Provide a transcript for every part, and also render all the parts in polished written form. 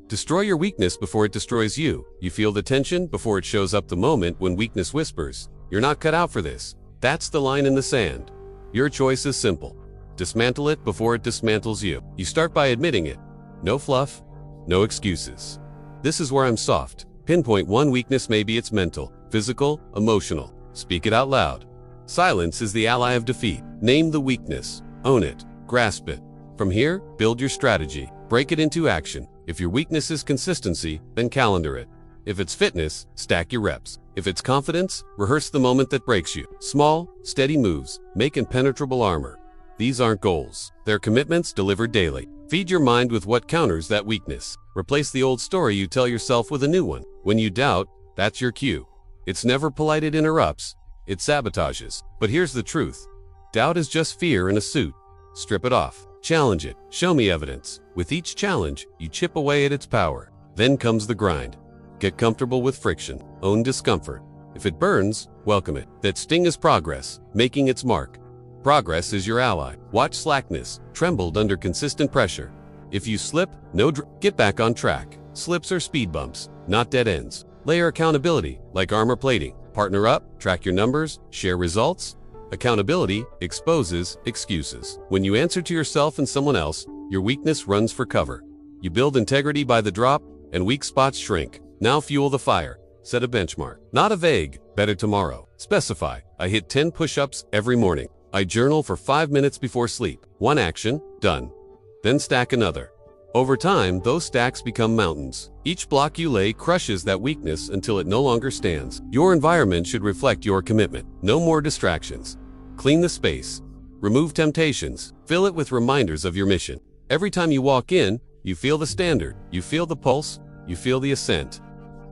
Destroy your weakness before it destroys you. You feel the tension before it shows up the moment when weakness whispers, "You're not cut out for this." That's the line in the sand. Your choice is simple. Dismantle it before it dismantles you. You start by admitting it. No fluff, no excuses. This is where I'm soft. Pinpoint one weakness, maybe it's mental, physical, emotional. Speak it out loud. Silence is the ally of defeat. Name the weakness. Own it. Grasp it. From here, build your strategy. Break it into action. If your weakness is consistency, then calendar it. If it's fitness, stack your reps. If it's confidence, rehearse the moment that breaks you. Small, steady moves make impenetrable armor. These aren't goals. They're commitments delivered daily. Feed your mind with what counters that weakness. Replace the old story you tell yourself with a new one. When you doubt, that's your cue. It's never polite, it interrupts. It sabotages. But here's the truth. Doubt is just fear in a suit. Strip it off. Challenge it. Show me evidence. With each challenge, you chip away at its power. Then comes the grind. Get comfortable with friction. Own discomfort. If it burns, welcome it. That sting is progress, making its mark. Progress is your ally. Watch slackness, trembled under consistent pressure. If you slip, get back on track. Slips are speed bumps, not dead ends. Layer accountability, like armor plating. Partner up, track your numbers, share results. Accountability exposes excuses. When you answer to yourself and someone else, your weakness runs for cover. You build integrity by the drop, and weak spots shrink. Now fuel the fire. Set a benchmark. Not a vague, better tomorrow. Specify, I hit 10 push-ups every morning. I journal for 5 minutes before sleep. One action, done. Then stack another. Over time, those stacks become mountains. Each block you lay crushes that weakness until it no longer stands. Your environment should reflect your commitment. No more distractions. Clean the space. Remove temptations. Fill it with reminders of your mission. Every time you walk in, you feel the standard. You feel the pulse. You feel the ascent.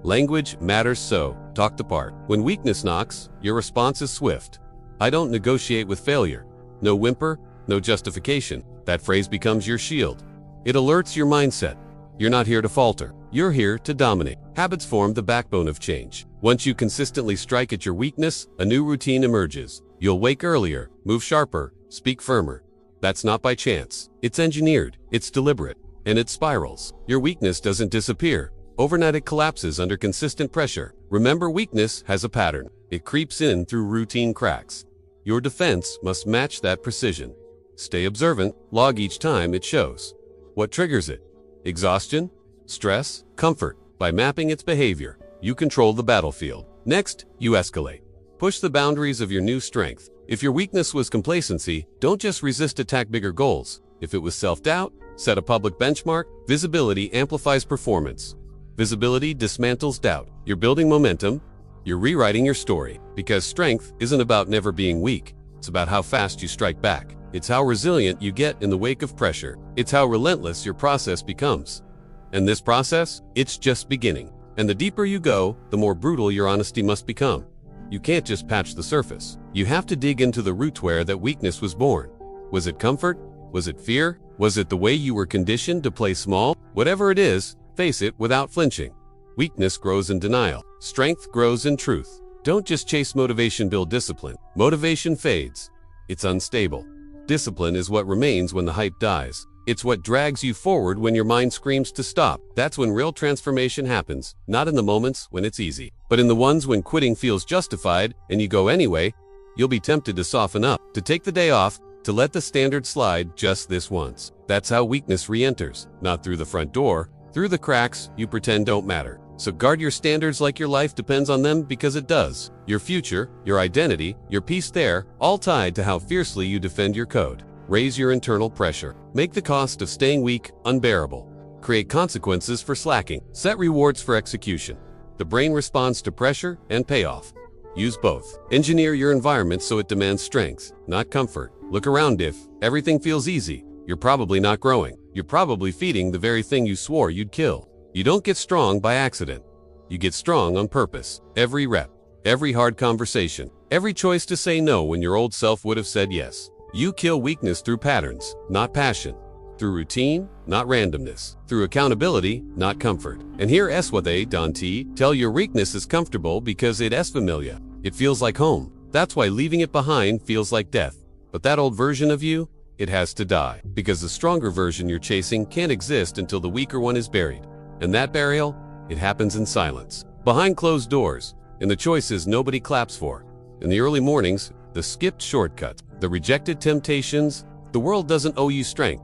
Language matters, so talk the part. When weakness knocks, your response is swift. I don't negotiate with failure. No whimper, no justification. That phrase becomes your shield. It alerts your mindset. You're not here to falter. You're here to dominate. Habits form the backbone of change. Once you consistently strike at your weakness, a new routine emerges. You'll wake earlier, move sharper, speak firmer. That's not by chance. It's engineered, it's deliberate, and it spirals. Your weakness doesn't disappear. Overnight it collapses under consistent pressure. Remember, weakness has a pattern. It creeps in through routine cracks. Your defense must match that precision. Stay observant, log each time it shows. What triggers it? Exhaustion? Stress? Comfort? By mapping its behavior, you control the battlefield. Next, you escalate. Push the boundaries of your new strength. If your weakness was complacency, don't just resist, attack bigger goals. If it was self-doubt, set a public benchmark. Visibility amplifies performance. Visibility dismantles doubt. You're building momentum. You're rewriting your story. Because strength isn't about never being weak. It's about how fast you strike back. It's how resilient you get in the wake of pressure. It's how relentless your process becomes. And this process, it's just beginning. And the deeper you go, the more brutal your honesty must become. You can't just patch the surface. You have to dig into the root where that weakness was born. Was it comfort? Was it fear? Was it the way you were conditioned to play small? Whatever it is, face it without flinching. Weakness grows in denial. Strength grows in truth. Don't just chase motivation, build discipline. Motivation fades. It's unstable. Discipline is what remains when the hype dies. It's what drags you forward when your mind screams to stop. That's when real transformation happens, not in the moments when it's easy, but in the ones when quitting feels justified and you go anyway. You'll be tempted to soften up, to take the day off, to let the standard slide just this once. That's how weakness re-enters, not through the front door, through the cracks you pretend don't matter. So guard your standards like your life depends on them, because it does. Your future, your identity, your peace, they're all tied to how fiercely you defend your code. Raise your internal pressure. Make the cost of staying weak unbearable. Create consequences for slacking. Set rewards for execution. The brain responds to pressure and payoff. Use both. Engineer your environment so it demands strength, not comfort. Look around. If everything feels easy, you're probably not growing. You're probably feeding the very thing you swore you'd kill. You don't get strong by accident. You get strong on purpose. Every rep, every hard conversation, every choice to say no when your old self would have said yes. You kill weakness through patterns, not passion. Through routine, not randomness. Through accountability, not comfort. And here es what they Dante tell your weakness is comfortable because it es familiar. It feels like home. That's why leaving it behind feels like death. But that old version of you, it has to die. Because the stronger version you're chasing can't exist until the weaker one is buried. And that burial, it happens in silence, behind closed doors, in the choices nobody claps for. In the early mornings, the skipped shortcuts, the rejected temptations. The world doesn't owe you strength.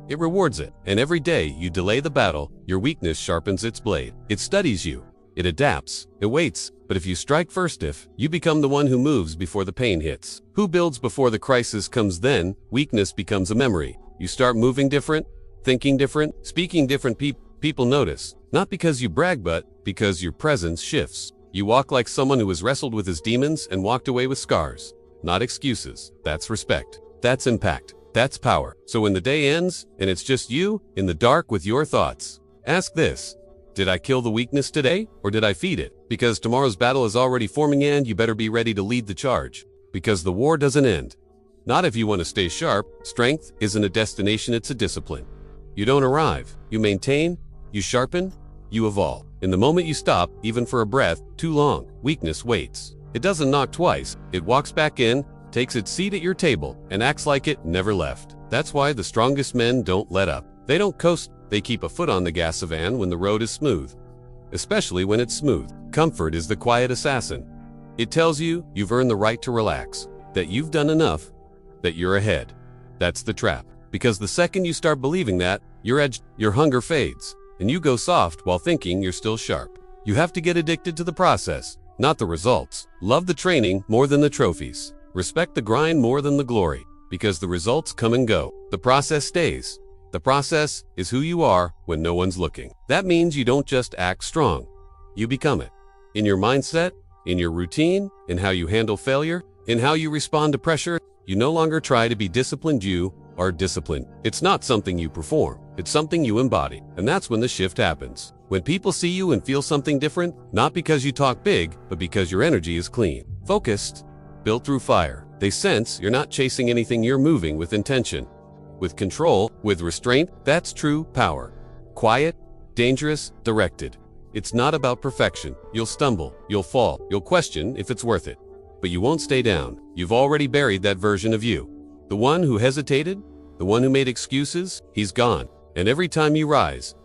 It rewards it. And every day you delay the battle, your weakness sharpens its blade. It studies you. It adapts. It waits. But if you strike first, you become the one who moves before the pain hits. Who builds before the crisis comes, then weakness becomes a memory. You start moving different, thinking different, speaking different. People notice. Not because you brag, but because your presence shifts. You walk like someone who has wrestled with his demons and walked away with scars. Not excuses. That's respect. That's impact. That's power. So when the day ends and it's just you in the dark with your thoughts, ask this: did I kill the weakness today, or did I feed it? Because tomorrow's battle is already forming, and you better be ready to lead the charge. Because the war doesn't end. Not if you want to stay sharp. Strength isn't a destination, it's a discipline. You don't arrive. You maintain. You sharpen. You evolve. In the moment you stop, even for a breath, too long, weakness waits. It doesn't knock twice. It walks back in, takes its seat at your table, and acts like it never left. That's why the strongest men don't let up. They don't coast. They keep a foot on the gas van when the road is smooth. Especially when it's smooth. Comfort is the quiet assassin. It tells you you've earned the right to relax, that you've done enough, that you're ahead. That's the trap. Because the second you start believing that, your hunger fades, and you go soft while thinking you're still sharp. You have to get addicted to the process, not the results. Love the training more than the trophies. Respect the grind more than the glory, because the results come and go. The process stays. The process is who you are when no one's looking. That means you don't just act strong. You become it. In your mindset, in your routine, in how you handle failure, in how you respond to pressure. You no longer try to be disciplined, you are disciplined. It's not something you perform, it's something you embody. And that's when the shift happens. When people see you and feel something different, not because you talk big, but because your energy is clean, focused, built through fire. They sense you're not chasing anything, you're moving with intention, with control, with restraint. That's true power. Quiet, dangerous, directed. It's not about perfection. You'll stumble, you'll fall, you'll question if it's worth it. But you won't stay down. You've already buried that version of you. The one who hesitated, the one who made excuses, he's gone. And every time you rise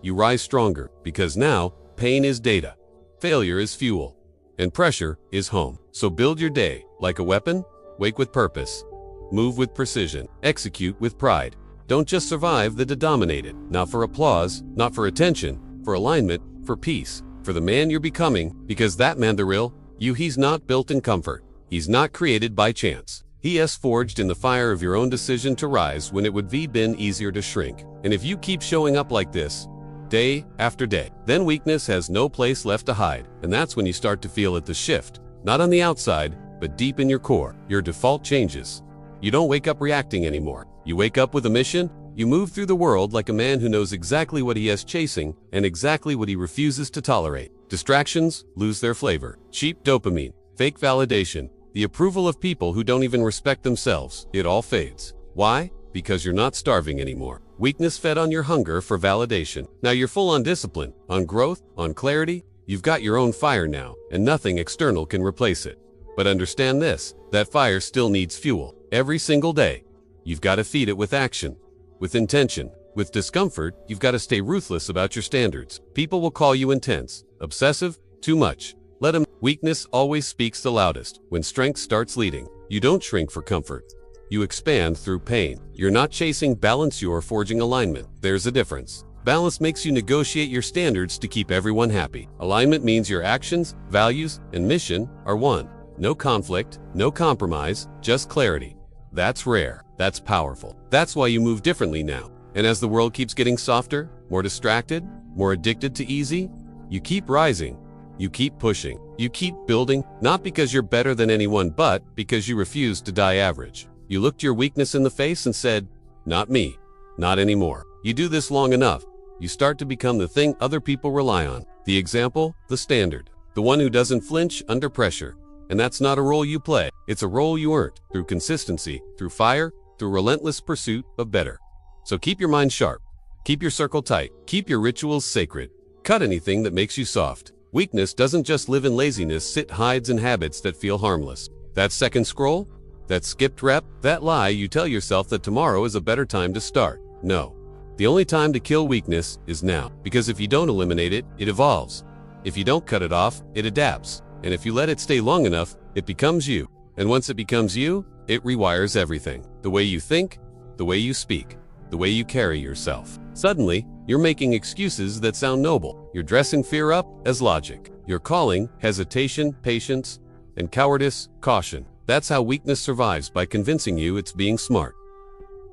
stronger, because now pain is data, failure is fuel, and pressure is home. So build your day like a weapon. Wake with purpose, move with precision, execute with pride. Don't just survive, dominate it. Not for applause, not for attention, for alignment, for peace, for the man you're becoming. Because that man, the real you, he's not built in comfort. He's not created by chance. He is forged in the fire of your own decision to rise when it would be been easier to shrink. And if you keep showing up like this, day after day, then weakness has no place left to hide. And that's when you start to feel it, the shift. Not on the outside, but deep in your core. Your default changes. You don't wake up reacting anymore. You wake up with a mission. You move through the world like a man who knows exactly what he is chasing and exactly what he refuses to tolerate. Distractions lose their flavor. Cheap dopamine, fake validation, the approval of people who don't even respect themselves. It all fades. Why? Because you're not starving anymore. Weakness fed on your hunger for validation. Now you're full on discipline, on growth, on clarity. You've got your own fire now, and nothing external can replace it. But understand this, that fire still needs fuel. Every single day, you've got to feed it with action, with intention, with discomfort. You've got to stay ruthless about your standards. People will call you intense, obsessive, too much. Let them. Weakness always speaks the loudest. When strength starts leading, you don't shrink for comfort. You expand through pain. You're not chasing balance, you're forging alignment. There's a difference. Balance makes you negotiate your standards to keep everyone happy. Alignment means your actions, values, and mission are one. No conflict, no compromise, just clarity. That's rare. That's powerful. That's why you move differently now. And as the world keeps getting softer, more distracted, more addicted to easy, you keep rising. You keep pushing. You keep building, not because you're better than anyone, but because you refuse to die average. You looked your weakness in the face and said, not me, not anymore. You do this long enough, you start to become the thing other people rely on. The example, the standard, the one who doesn't flinch under pressure. And that's not a role you play. It's a role you earned through consistency, through fire, through relentless pursuit of better. So keep your mind sharp. Keep your circle tight. Keep your rituals sacred. Cut anything that makes you soft. Weakness doesn't just live in laziness, it hides in habits that feel harmless. That second scroll, that skipped rep, that lie you tell yourself that tomorrow is a better time to start. No, The only time to kill weakness is now, because if you don't eliminate it, it evolves. If you don't cut it off, it adapts. And if you let it stay long enough, it becomes you. And once it becomes you, it rewires everything. The way you think, the way you speak, the way you carry yourself. Suddenly, you're making excuses that sound noble. You're dressing fear up as logic. You're calling hesitation, patience, and cowardice, caution. That's how weakness survives, by convincing you it's being smart.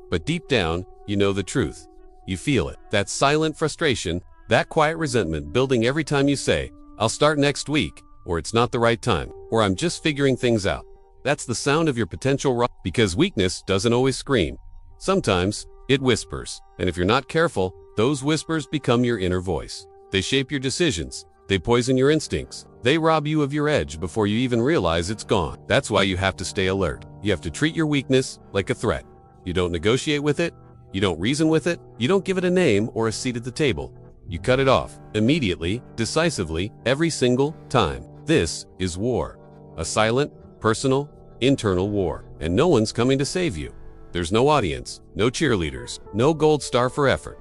But deep down, you know the truth. You feel it. That silent frustration, that quiet resentment building every time you say, "I'll start next week," or "It's not the right time," or "I'm just figuring things out." That's the sound of your potential because weakness doesn't always scream. Sometimes it whispers. And if you're not careful, those whispers become your inner voice. They shape your decisions. They poison your instincts. They rob you of your edge before you even realize it's gone. That's why you have to stay alert. You have to treat your weakness like a threat. You don't negotiate with it. You don't reason with it. You don't give it a name or a seat at the table. You cut it off, immediately, decisively, every single time. This is war. A silent, personal, internal war. And no one's coming to save you. There's no audience, no cheerleaders, no gold star for effort.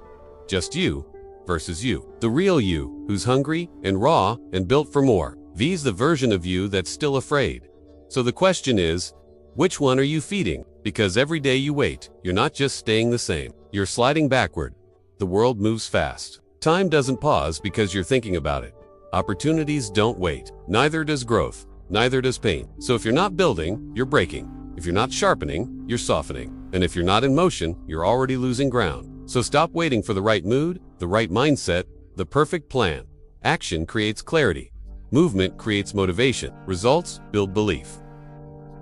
Just you versus you. The real you, who's hungry and raw and built for more. V's the version of you that's still afraid. So the question is, which one are you feeding? Because every day you wait, you're not just staying the same. You're sliding backward. The world moves fast. Time doesn't pause because you're thinking about it. Opportunities don't wait. Neither does growth. Neither does pain. So if you're not building, you're breaking. If you're not sharpening, you're softening. And if you're not in motion, you're already losing ground. So stop waiting for the right mood, the right mindset, the perfect plan. Action creates clarity. Movement creates motivation. Results build belief.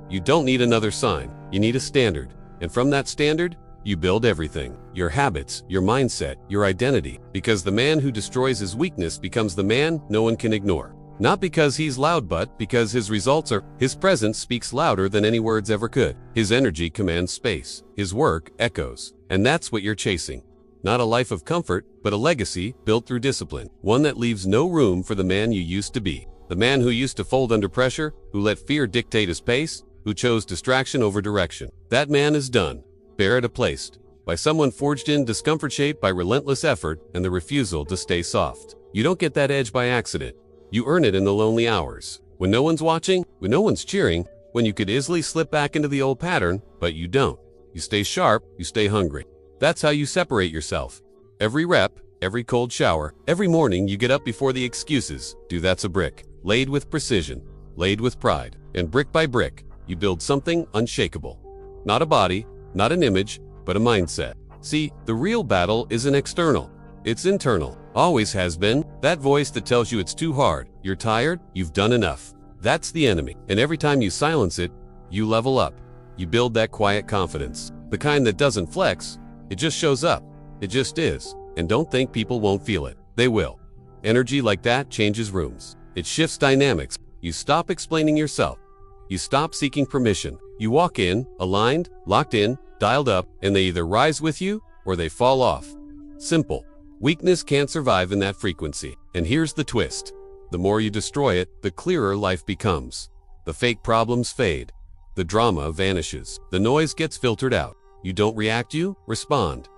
You don't need another sign. You need a standard. And from that standard, you build everything. Your habits, your mindset, your identity. Because the man who destroys his weakness becomes the man no one can ignore. Not because he's loud, but because his presence speaks louder than any words ever could. His energy commands space. His work echoes. And that's what you're chasing. Not a life of comfort, but a legacy built through discipline. One that leaves no room for the man you used to be. The man who used to fold under pressure, who let fear dictate his pace, who chose distraction over direction. That man is done, buried, replaced by someone forged in discomfort, shaped by relentless effort and the refusal to stay soft. You don't get that edge by accident. You earn it in the lonely hours. When no one's watching, when no one's cheering, when you could easily slip back into the old pattern, but you don't. You stay sharp, you stay hungry. That's how you separate yourself. Every rep, every cold shower, every morning you get up before the excuses. That's a brick, laid with precision, laid with pride. And brick by brick, you build something unshakable. Not a body, not an image, but a mindset. See, the real battle isn't external. It's internal. Always has been. That voice that tells you it's too hard, you're tired, you've done enough. That's the enemy. And every time you silence it, you level up. You build that quiet confidence. The kind that doesn't flex, it just shows up. It just is. And don't think people won't feel it. They will. Energy like that changes rooms. It shifts dynamics. You stop explaining yourself. You stop seeking permission. You walk in, aligned, locked in, dialed up, and they either rise with you or they fall off. Simple. Weakness can't survive in that frequency. And here's the twist. The more you destroy it, the clearer life becomes. The fake problems fade. The drama vanishes. The noise gets filtered out. You don't react, you respond.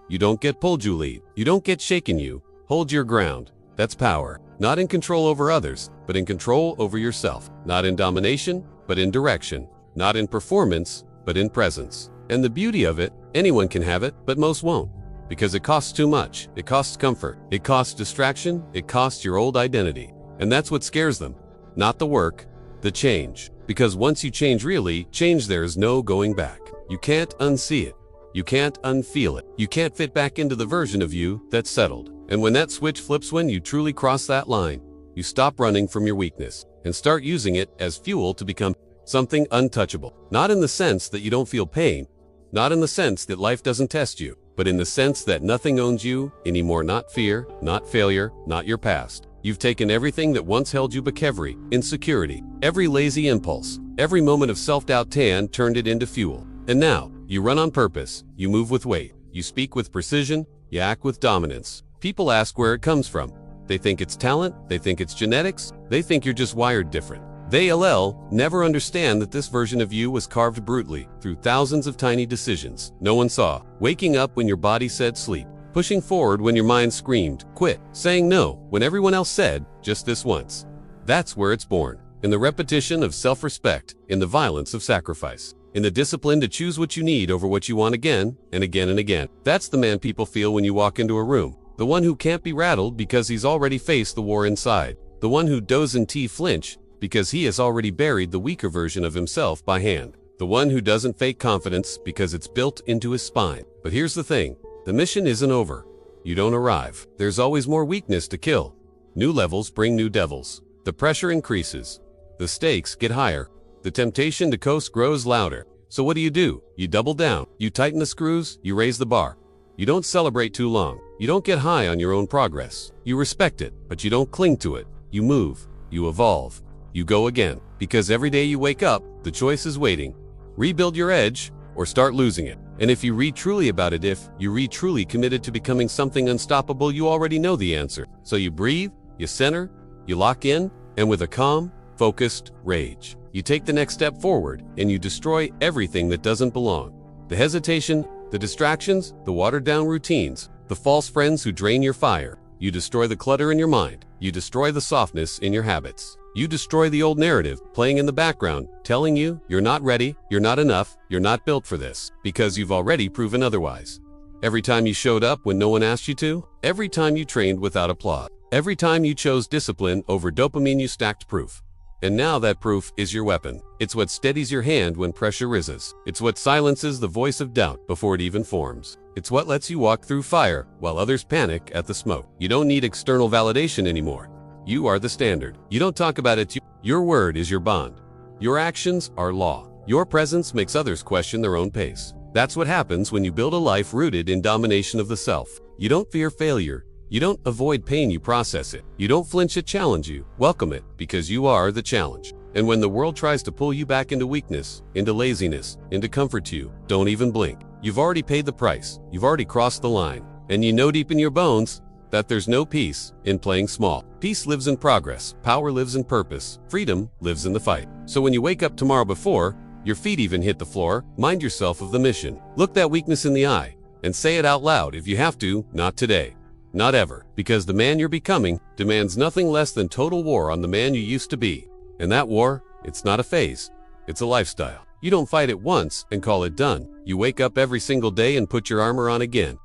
You don't get pulled, you lead. You don't get shaken, you hold your ground. That's power. Not in control over others, but in control over yourself. Not in domination, but in direction. Not in performance, but in presence. And the beauty of it, anyone can have it, but most won't. Because it costs too much. It costs comfort. It costs distraction. It costs your old identity. And that's what scares them. Not the work, the change. Because once you change, really change, there is no going back. You can't unsee it. You can't unfeel it. You can't fit back into the version of you that's settled. And when that switch flips, when you truly cross that line, you stop running from your weakness and start using it as fuel to become something untouchable. Not in the sense that you don't feel pain. Not in the sense that life doesn't test you. But in the sense that nothing owns you anymore. Not fear, not failure, not your past. You've taken everything that once held you back, every insecurity, every lazy impulse, every moment of self-doubt, and turned it into fuel. And now, you run on purpose, you move with weight, you speak with precision, you act with dominance. People ask where it comes from. They think it's talent, they think it's genetics, they think you're just wired different. They'll never understand that this version of you was carved brutally through thousands of tiny decisions no one saw. Waking up when your body said sleep. Pushing forward when your mind screamed, quit. Saying no when everyone else said, just this once. That's where it's born. In the repetition of self-respect, in the violence of sacrifice, in the discipline to choose what you need over what you want again and again and again. That's the man people feel when you walk into a room. The one who can't be rattled because he's already faced the war inside. The one who doesn't flinch because he has already buried the weaker version of himself by hand. The one who doesn't fake confidence because it's built into his spine. But here's the thing, the mission isn't over. You don't arrive. There's always more weakness to kill. New levels bring new devils. The pressure increases. The stakes get higher. The temptation to coast grows louder. So what do? You double down. You tighten the screws. You raise the bar. You don't celebrate too long. You don't get high on your own progress. You respect it, but you don't cling to it. You move. You evolve. You go again. Because every day you wake up, the choice is waiting. Rebuild your edge or start losing it. And if you read truly about it, if you read truly committed to becoming something unstoppable, you already know the answer. So you breathe, you center, you lock in, and with a calm, focused rage, you take the next step forward and you destroy everything that doesn't belong. The hesitation, the distractions, the watered-down routines, the false friends who drain your fire. You destroy the clutter in your mind. You destroy the softness in your habits. You destroy the old narrative playing in the background, telling you you're not ready, you're not enough, you're not built for this, because you've already proven otherwise. Every time you showed up when no one asked you to, every time you trained without applause, every time you chose discipline over dopamine, you stacked proof. And now that proof is your weapon. It's what steadies your hand when pressure rises. It's what silences the voice of doubt before it even forms. It's what lets you walk through fire while others panic at the smoke. You don't need external validation anymore. You are the standard. You don't talk about it. Your word is your bond. Your actions are law. Your presence makes others question their own pace. That's what happens when you build a life rooted in domination of the self. You don't fear failure. You don't avoid pain, you process it. You don't flinch at challenge, you welcome it, because you are the challenge. And when the world tries to pull you back into weakness, into laziness, into comfort, you don't even blink. You've already paid the price. You've already crossed the line. And you know deep in your bones that there's no peace in playing small. Peace lives in progress. Power lives in purpose. Freedom lives in the fight. So when you wake up tomorrow before your feet even hit the floor, mind yourself of the mission. Look that weakness in the eye and say it out loud if you have to, not today. Not ever, because the man you're becoming demands nothing less than total war on the man you used to be. And that war, it's not a phase, it's a lifestyle. You don't fight it once and call it done. You wake up every single day and put your armor on again.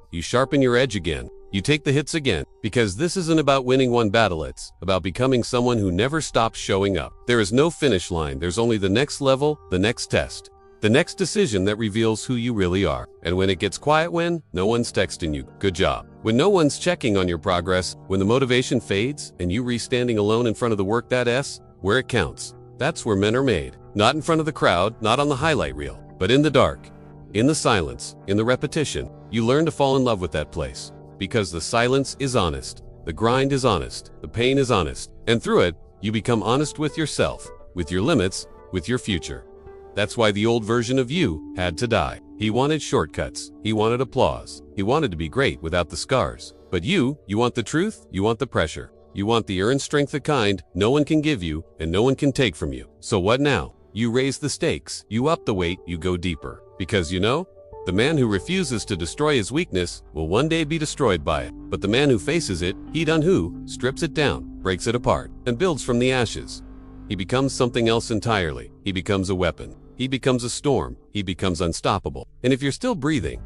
You sharpen your edge again. You take the hits again, because this isn't about winning one battle, it's about becoming someone who never stops showing up. There is no finish line, there's only the next level, the next test. The next decision that reveals who you really are. And when it gets quiet, when no one's texting you, good job. When no one's checking on your progress, when the motivation fades and you re-standing alone in front of the work, that's where it counts. That's where men are made. Not in front of the crowd, not on the highlight reel, but in the dark, in the silence, in the repetition. You learn to fall in love with that place. Because the silence is honest, the grind is honest, the pain is honest. And through it, you become honest with yourself, with your limits, with your future. That's why the old version of you had to die. He wanted shortcuts. He wanted applause. He wanted to be great without the scars. But you want the truth, you want the pressure. You want the earned strength, the kind no one can give you and no one can take from you. So what now? You raise the stakes, you up the weight, you go deeper. Because you know, the man who refuses to destroy his weakness will one day be destroyed by it. But the man who faces it, he done who, strips it down, breaks it apart, and builds from the ashes. He becomes something else entirely. He becomes a weapon. He becomes a storm. He becomes unstoppable. And if you're still breathing,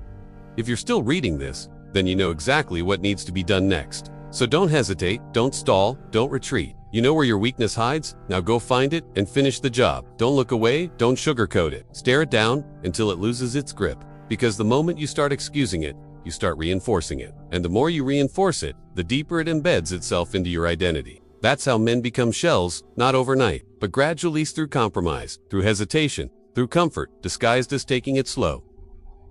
if you're still reading this, then you know exactly what needs to be done next. So don't hesitate, don't stall, don't retreat. You know where your weakness hides? Now go find it and finish the job. Don't look away, don't sugarcoat it. Stare it down until it loses its grip. Because the moment you start excusing it, you start reinforcing it. And the more you reinforce it, the deeper it embeds itself into your identity. That's how men become shells, not overnight, but gradually through compromise, through hesitation, through comfort, disguised as taking it slow.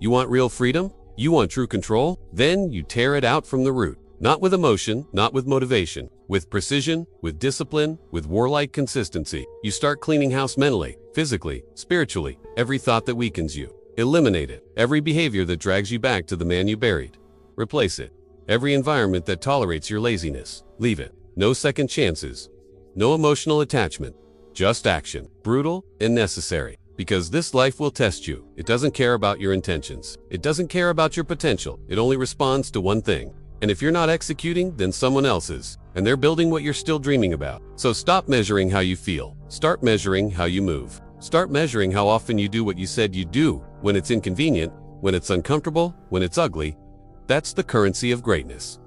You want real freedom? You want true control? Then you tear it out from the root. Not with emotion, not with motivation, with precision, with discipline, with warlike consistency. You start cleaning house mentally, physically, spiritually, every thought that weakens you. Eliminate it. Every behavior that drags you back to the man you buried. Replace it. Every environment that tolerates your laziness. Leave it. No second chances. No emotional attachment. Just action. Brutal and necessary. Because this life will test you. It doesn't care about your intentions. It doesn't care about your potential. It only responds to one thing. And if you're not executing, then someone else is. And they're building what you're still dreaming about. So stop measuring how you feel. Start measuring how you move. Start measuring how often you do what you said you'd do, when it's inconvenient, when it's uncomfortable, when it's ugly. That's the currency of greatness.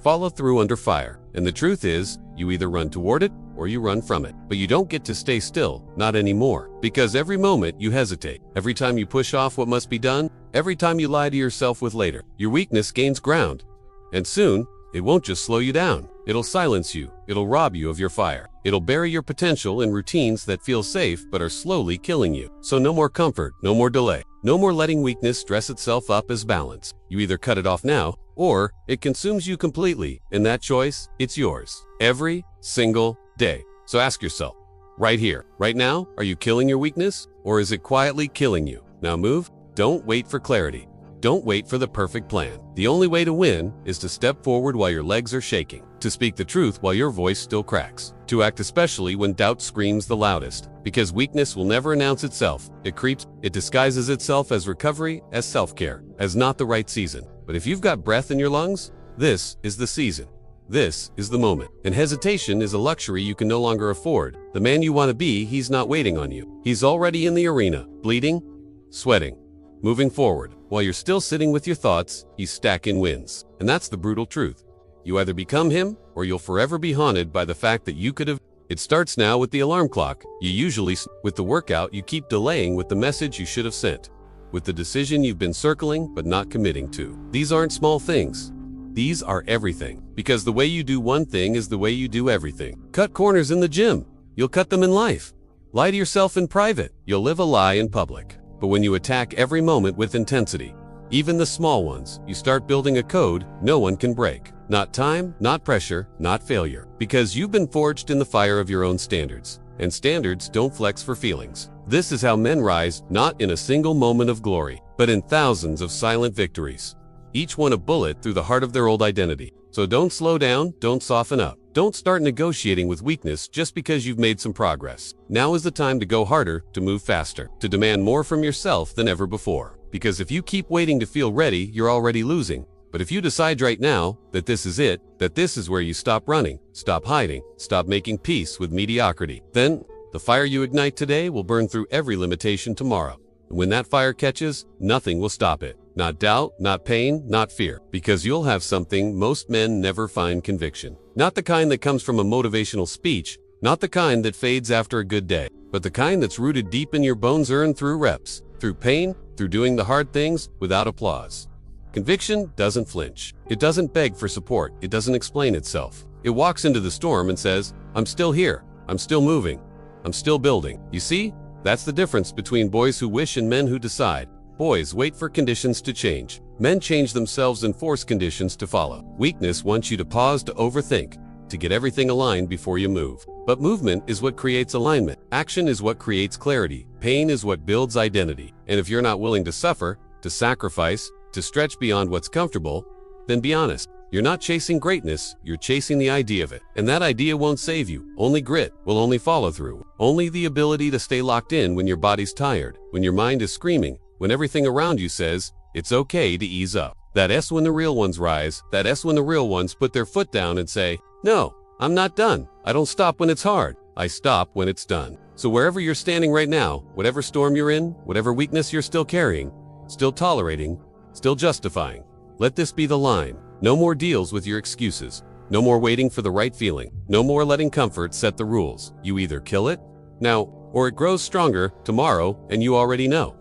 Follow through under fire. And the truth is, you either run toward it or you run from it. But you don't get to stay still, not anymore. Because every moment you hesitate, every time you push off what must be done, every time you lie to yourself with later, your weakness gains ground. And soon, it won't just slow you down. It'll silence you. It'll rob you of your fire. It'll bury your potential in routines that feel safe but are slowly killing you. So no more comfort, no more delay. No more letting weakness dress itself up as balance. You either cut it off now, or it consumes you completely, and that choice, it's yours. Every single day. So ask yourself, right here, right now, are you killing your weakness, or is it quietly killing you? Now move. Don't wait for clarity. Don't wait for the perfect plan. The only way to win is to step forward while your legs are shaking, to speak the truth while your voice still cracks, to act especially when doubt screams the loudest. Because weakness will never announce itself. It creeps, it disguises itself as recovery, as self-care, as not the right season. But if you've got breath in your lungs, this is the season. This is the moment. And hesitation is a luxury you can no longer afford. The man you want to be, he's not waiting on you. He's already in the arena, bleeding, sweating, moving forward. While you're still sitting with your thoughts, he's stacking wins. And that's the brutal truth. You either become him, or you'll forever be haunted by the fact that you could have. It starts now with the alarm clock. You usually, with the workout you keep delaying, with the message you should have sent, with the decision you've been circling but not committing to. These aren't small things. These are everything. Because the way you do one thing is the way you do everything. Cut corners in the gym. You'll cut them in life. Lie to yourself in private. You'll live a lie in public. But when you attack every moment with intensity, even the small ones, you start building a code no one can break. Not time, not pressure, not failure. Because you've been forged in the fire of your own standards. And standards don't flex for feelings. This is how men rise, not in a single moment of glory, but in thousands of silent victories. Each one a bullet through the heart of their old identity. So don't slow down, don't soften up. Don't start negotiating with weakness just because you've made some progress. Now is the time to go harder, to move faster, to demand more from yourself than ever before. Because if you keep waiting to feel ready, you're already losing. But if you decide right now that this is it, that this is where you stop running, stop hiding, stop making peace with mediocrity, then the fire you ignite today will burn through every limitation tomorrow. And when that fire catches, nothing will stop it. Not doubt, not pain, not fear. Because you'll have something most men never find: conviction. Not the kind that comes from a motivational speech, not the kind that fades after a good day, but the kind that's rooted deep in your bones, earned through reps, through pain, through doing the hard things without applause. Conviction doesn't flinch. It doesn't beg for support. It doesn't explain itself. It walks into the storm and says, I'm still here. I'm still moving. I'm still building. You see? That's the difference between boys who wish and men who decide. Boys wait for conditions to change. Men change themselves and force conditions to follow. Weakness wants you to pause, to overthink, to get everything aligned before you move. But movement is what creates alignment. Action is what creates clarity. Pain is what builds identity. And if you're not willing to suffer, to sacrifice, to stretch beyond what's comfortable, then be honest. You're not chasing greatness, you're chasing the idea of it. And that idea won't save you. Only grit will, only follow through. Only the ability to stay locked in when your body's tired, when your mind is screaming, when everything around you says, it's okay to ease up. That S when the real ones rise, that S when the real ones put their foot down and say, no, I'm not done. I don't stop when it's hard. I stop when it's done. So wherever you're standing right now, whatever storm you're in, whatever weakness you're still carrying, still tolerating, still justifying, let this be the line. No more deals with your excuses. No more waiting for the right feeling. No more letting comfort set the rules. You either kill it now, or it grows stronger tomorrow, and you already know.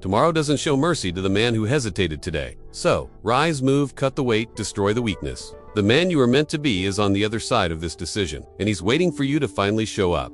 Tomorrow doesn't show mercy to the man who hesitated today. So, rise, move, cut the weight, destroy the weakness. The man you are meant to be is on the other side of this decision, and he's waiting for you to finally show up.